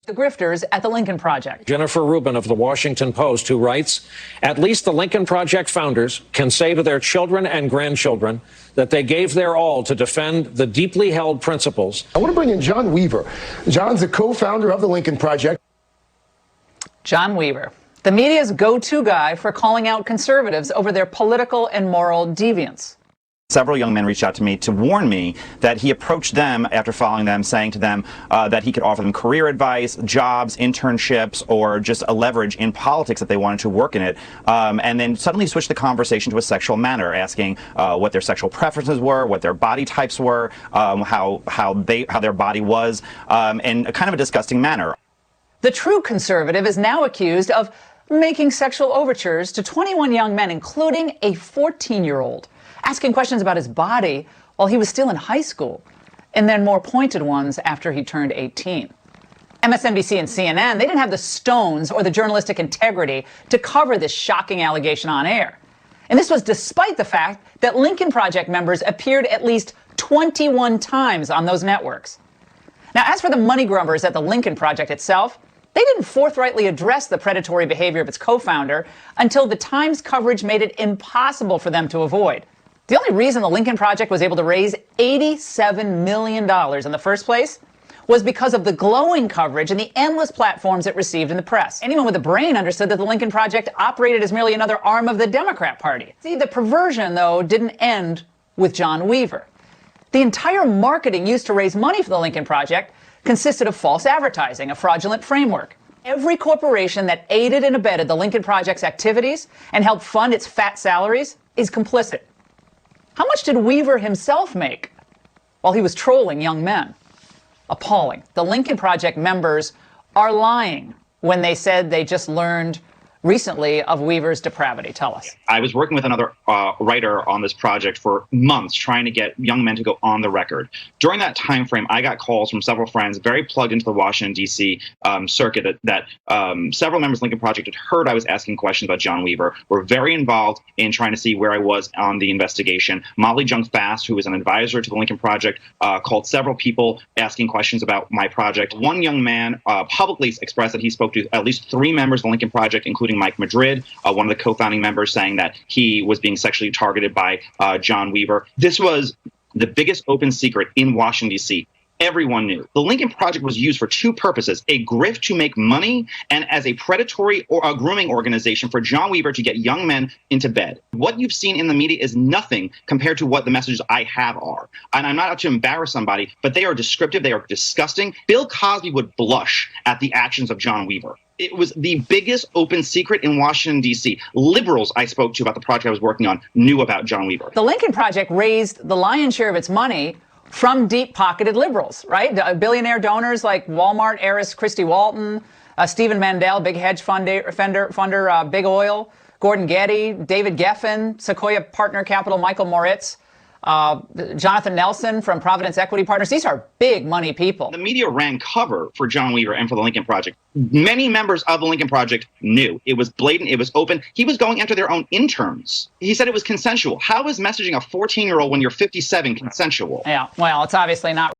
The Grifters at the Lincoln Project. Jennifer Rubin of the Washington Post, who writes, at least the Lincoln Project founders can say to their children and grandchildren that they gave their all to defend the deeply held principles. I want to bring in John Weaver. John's the co-founder of the Lincoln Project. John Weaver, the media's go-to guy for calling out conservatives over their political and moral deviance. Several young men reached out to me to warn me that he approached them after following them, saying to them that he could offer them career advice, jobs, internships, or just a leverage in politics if they wanted to work in it. And then suddenly switched the conversation to a sexual manner, asking what their sexual preferences were, what their body types were, how their body was, in a kind of a disgusting manner. The true conservative is now accused of making sexual overtures to 21 young men, including a 14-year-old. Asking questions about his body while he was still in high school, and then more pointed ones after he turned 18. MSNBC and CNN, they didn't have the stones or the journalistic integrity to cover this shocking allegation on air. And this was despite the fact that Lincoln Project members appeared at least 21 times on those networks. Now, as for the money grubbers at the Lincoln Project itself, they didn't forthrightly address the predatory behavior of its co-founder until the Times coverage made it impossible for them to avoid. The only reason the Lincoln Project was able to raise $87 million in the first place was because of the glowing coverage and the endless platforms it received in the press. Anyone with a brain understood that the Lincoln Project operated as merely another arm of the Democrat Party. See, the perversion, though, didn't end with John Weaver. The entire marketing used to raise money for the Lincoln Project consisted of false advertising, a fraudulent framework. Every corporation that aided and abetted the Lincoln Project's activities and helped fund its fat salaries is complicit. How much did Weaver himself make while he was trolling young men? Appalling. The Lincoln Project members are lying when they said they just learned recently of Weaver's depravity. Tell us. I was working with another writer on this project for months, trying to get young men to go on the record. During that time frame, I got calls from several friends very plugged into the Washington, D.C. Circuit that several members of the Lincoln Project had heard I was asking questions about John Weaver, were very involved in trying to see where I was on the investigation. Molly Jung Fast, who was an advisor to the Lincoln Project, called several people asking questions about my project. One young man publicly expressed that he spoke to at least 3 members of the Lincoln Project, including Mike Madrid, one of the co-founding members, saying that he was being sexually targeted by John Weaver. This was the biggest open secret in Washington, D.C. Everyone knew. The Lincoln Project was used for 2 purposes: a grift to make money and as a predatory or a grooming organization for John Weaver to get young men into bed. What you've seen in the media is nothing compared to what the messages I have are. And I'm not out to embarrass somebody, but they are descriptive. They are disgusting. Bill Cosby would blush at the actions of John Weaver. It was the biggest open secret in Washington, D.C. Liberals I spoke to about the project I was working on knew about John Weaver. The Lincoln Project raised the lion's share of its money from deep-pocketed liberals, right? Billionaire donors like Walmart heiress Christy Walton, Stephen Mandel, big hedge funder, Big Oil, Gordon Getty, David Geffen, Sequoia Partner Capital, Michael Moritz, Jonathan Nelson from Providence Equity Partners. These are big money people. The media ran cover for John Weaver and for the Lincoln Project. Many members of the Lincoln Project knew. It was blatant. It was open. He was going after their own interns. He said it was consensual. How is messaging a 14-year-old when you're 57 consensual? Yeah, well, it's obviously not.